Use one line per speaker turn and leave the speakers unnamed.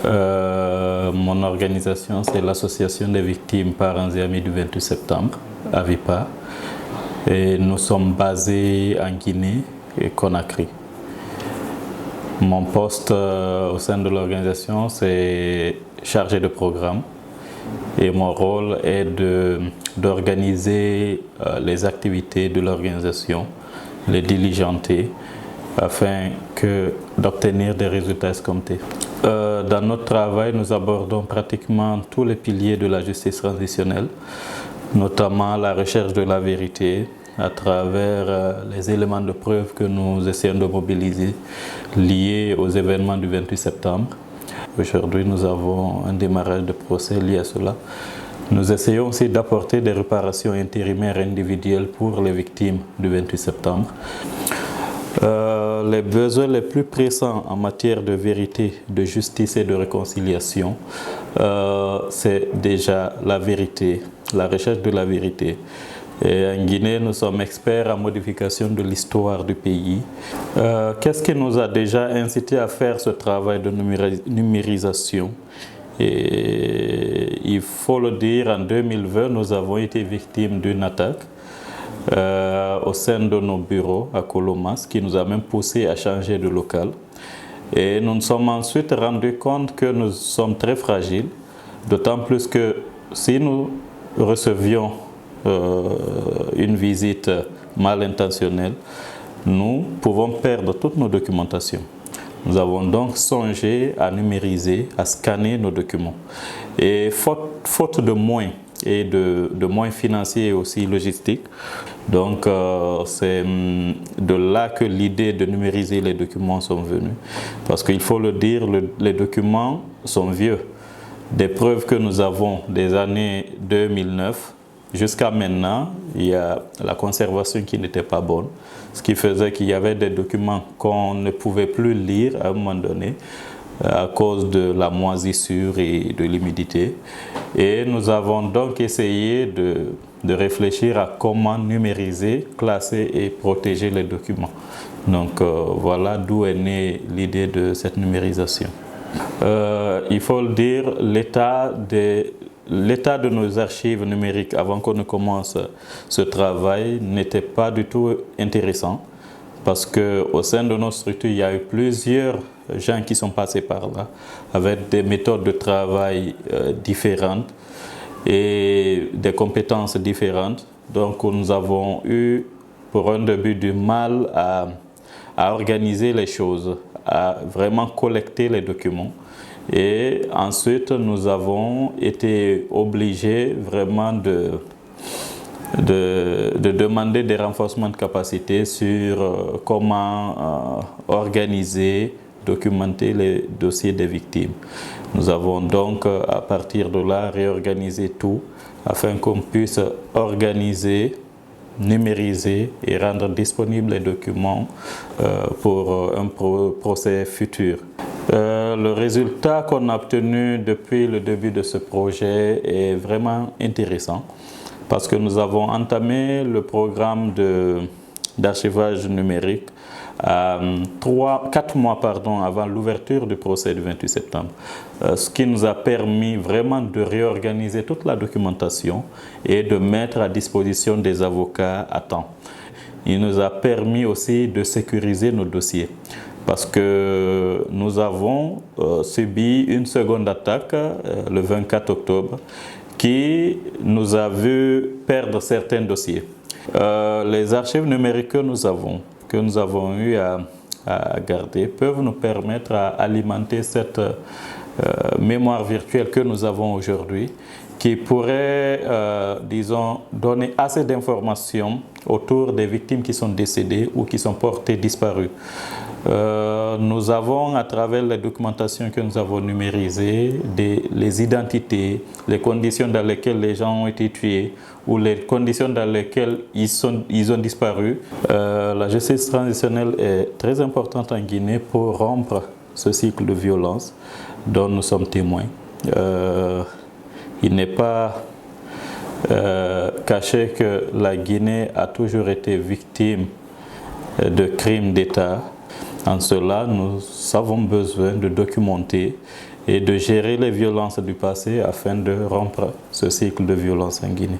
Mon organisation, c'est l'Association des victimes, parents et amis du 28 septembre, AVIPA. Et nous sommes basés en Guinée et Conakry. Mon poste au sein de l'organisation, c'est chargé de programme. Et mon rôle est d'organiser les activités de l'organisation, les diligenter, afin d'obtenir des résultats escomptés. Dans notre travail, nous abordons pratiquement tous les piliers de la justice transitionnelle, notamment la recherche de la vérité à travers les éléments de preuve que nous essayons de mobiliser liés aux événements du 28 septembre. Aujourd'hui, nous avons un démarrage de procès lié à cela. Nous essayons aussi d'apporter des réparations intérimaires individuelles pour les victimes du 28 septembre. Les besoins les plus pressants en matière de vérité, de justice et de réconciliation, c'est déjà la vérité, la recherche de la vérité. Et en Guinée, nous sommes experts en modification de l'histoire du pays. Qu'est-ce qui nous a déjà incité à faire ce travail de numérisation? Et il faut le dire, en 2020, nous avons été victimes d'une attaque au sein de nos bureaux à Kolomas, qui nous a même poussé à changer de local. Et nous nous sommes ensuite rendus compte que nous sommes très fragiles, d'autant plus que si nous recevions une visite mal intentionnelle, nous pouvons perdre toute nos documentations. Nous avons donc songé à numériser, à scanner nos documents. Et faute de moyens, et de moyens financiers et aussi logistiques. Donc c'est de là que l'idée de numériser les documents sont venues. Parce qu'il faut le dire, les documents sont vieux. Des preuves que nous avons des années 2009 jusqu'à maintenant, il y a la conservation qui n'était pas bonne. Ce qui faisait qu'il y avait des documents qu'on ne pouvait plus lire à un moment donné, à cause de la moisissure et de l'humidité. Et nous avons donc essayé de réfléchir à comment numériser, classer et protéger les documents. Donc voilà d'où est née l'idée de cette numérisation. Il faut le dire, l'état de nos archives numériques avant qu'on ne commence ce travail n'était pas du tout intéressant. Parce qu'au sein de nos structures, il y a eu plusieurs gens qui sont passés par là, avec des méthodes de travail différentes et des compétences différentes. Donc nous avons eu pour un début du mal à organiser les choses, à vraiment collecter les documents. Et ensuite, nous avons été obligés vraiment de demander des renforcements de capacité sur comment organiser, documenter les dossiers des victimes. Nous avons donc à partir de là réorganisé tout afin qu'on puisse organiser, numériser et rendre disponibles les documents pour un procès futur. Le résultat qu'on a obtenu depuis le début de ce projet est vraiment intéressant. Parce que nous avons entamé le programme d'archivage numérique 4 mois avant l'ouverture du procès du 28 septembre. Ce qui nous a permis vraiment de réorganiser toute la documentation et de mettre à disposition des avocats à temps. Il nous a permis aussi de sécuriser nos dossiers. Parce que nous avons subi une seconde attaque le 24 octobre qui nous a vu perdre certains dossiers. Les archives numériques que nous avons eu à garder peuvent nous permettre à alimenter cette mémoire virtuelle que nous avons aujourd'hui, qui pourrait, disons, donner assez d'informations autour des victimes qui sont décédées ou qui sont portées disparues. Nous avons, à travers les documentations que nous avons numérisées, les identités, les conditions dans lesquelles les gens ont été tués ou les conditions dans lesquelles ils ont disparu. La justice transitionnelle est très importante en Guinée pour rompre ce cycle de violence dont nous sommes témoins. Il n'est pas caché que la Guinée a toujours été victime de crimes d'État. En cela, nous avons besoin de documenter et de gérer les violences du passé afin de rompre ce cycle de violence en Guinée.